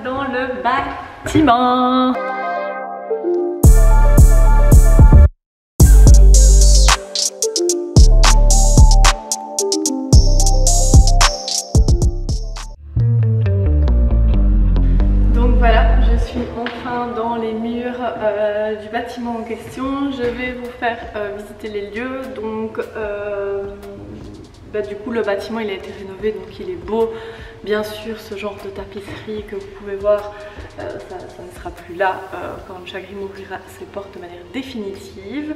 dans le bâtiment. Donc voilà, je suis enfin dans les murs du bâtiment en question. Je vais vous faire visiter les lieux. Donc du coup le bâtiment il a été rénové, donc il est beau. Bien sûr ce genre de tapisserie que vous pouvez voir, ça ne sera plus là quand Chagrim ouvrira ses portes de manière définitive.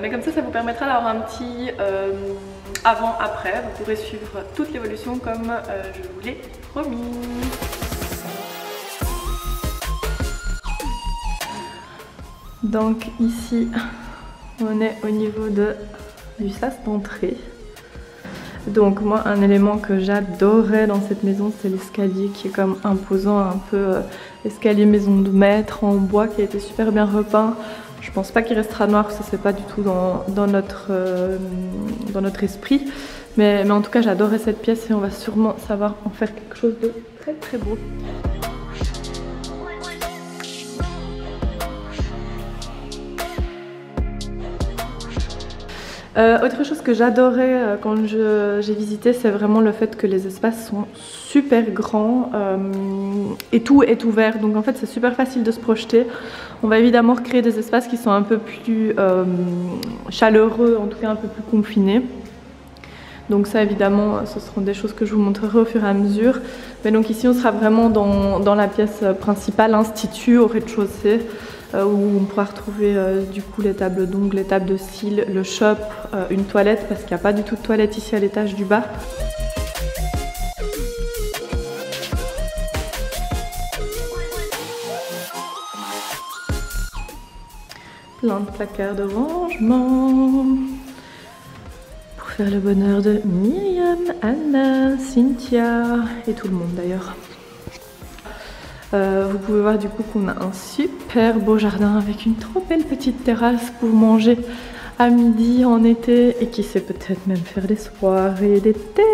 Mais comme ça vous permettra d'avoir un petit avant-après. Vous pourrez suivre toute l'évolution comme je vous l'ai promis. Donc ici on est au niveau du sas d'entrée. Donc moi un élément que j'adorais dans cette maison c'est l'escalier qui est comme imposant, un peu escalier maison de maître en bois qui a été super bien repeint. Je pense pas qu'il restera noir, ça c'est pas du tout dans notre esprit. Mais en tout cas j'adorais cette pièce et on va sûrement savoir en faire quelque chose de très très beau. Autre chose que j'adorais quand j'ai visité, c'est vraiment le fait que les espaces sont super grands et tout est ouvert. Donc en fait c'est super facile de se projeter. On va évidemment recréer des espaces qui sont un peu plus chaleureux, en tout cas un peu plus confinés. Donc ça évidemment ce seront des choses que je vous montrerai au fur et à mesure. Mais donc ici on sera vraiment dans la pièce principale, institut au rez-de-chaussée. Où on pourra retrouver du coup les tables d'ongles, les tables de cils, le shop, une toilette parce qu'il n'y a pas du tout de toilette ici à l'étage du bas. Plein de placards de rangement pour faire le bonheur de Myriam, Anna, Cynthia et tout le monde d'ailleurs. Vous pouvez voir du coup qu'on a un super beau jardin avec une trop belle petite terrasse pour manger à midi en été et qui sait peut-être même faire des soirées d'été.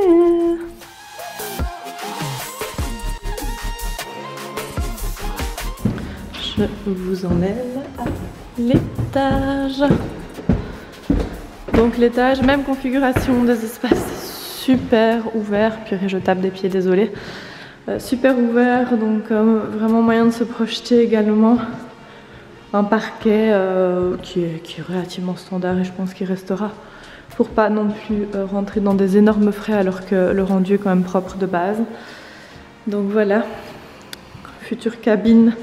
Je vous emmène à l'étage. Donc l'étage, même configuration des espaces super ouverts. Purée, je tape des pieds, désolée. Super ouvert, donc vraiment moyen de se projeter également. Un parquet qui est relativement standard et je pense qu'il restera pour pas non plus rentrer dans des énormes frais alors que le rendu est quand même propre de base. Donc voilà, future cabine,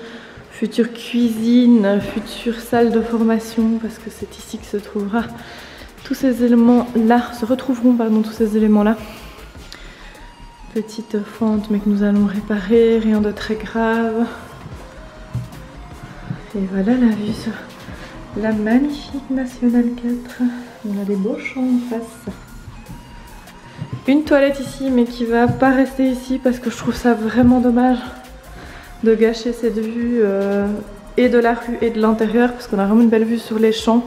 future cuisine, future salle de formation parce que c'est ici que se trouvera tous ces éléments là, se retrouveront pardon tous ces éléments là. Petite fente mais que nous allons réparer, rien de très grave. Et voilà la vue sur la magnifique Nationale 4. On a des beaux champs en face. Une toilette ici mais qui va pas rester ici parce que je trouve ça vraiment dommage de gâcher cette vue et de la rue et de l'intérieur parce qu'on a vraiment une belle vue sur les champs.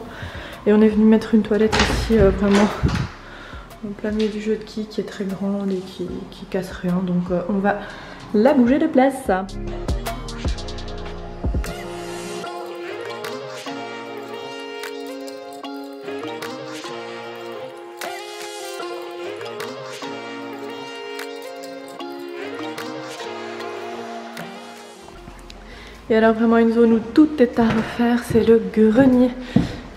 Et on est venu mettre une toilette ici vraiment en plein milieu du jeu de quilles qui est très grande et qui casse rien, donc on va la bouger de place. Et alors vraiment une zone où tout est à refaire, c'est le grenier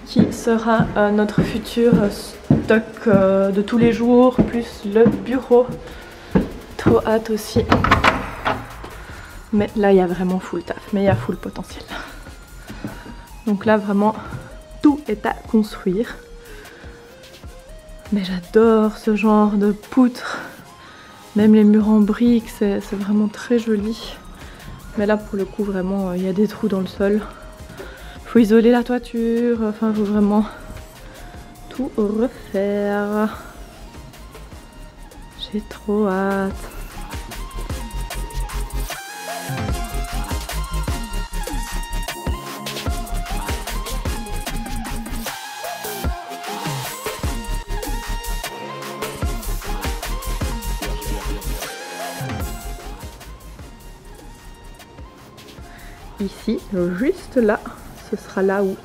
qui sera notre futur stock de tous les jours, plus le bureau. Trop hâte aussi. Mais là il y a vraiment full taf, mais il y a full potentiel. Donc là vraiment tout est à construire. Mais j'adore ce genre de poutres. Même les murs en briques, c'est vraiment très joli. Mais là pour le coup vraiment il y a des trous dans le sol. Faut isoler la toiture, enfin faut vraiment tout refaire. J'ai trop hâte. ici, juste là, ce sera là où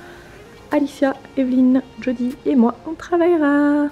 Alicia, Evelyne, Jody et moi on travaillera.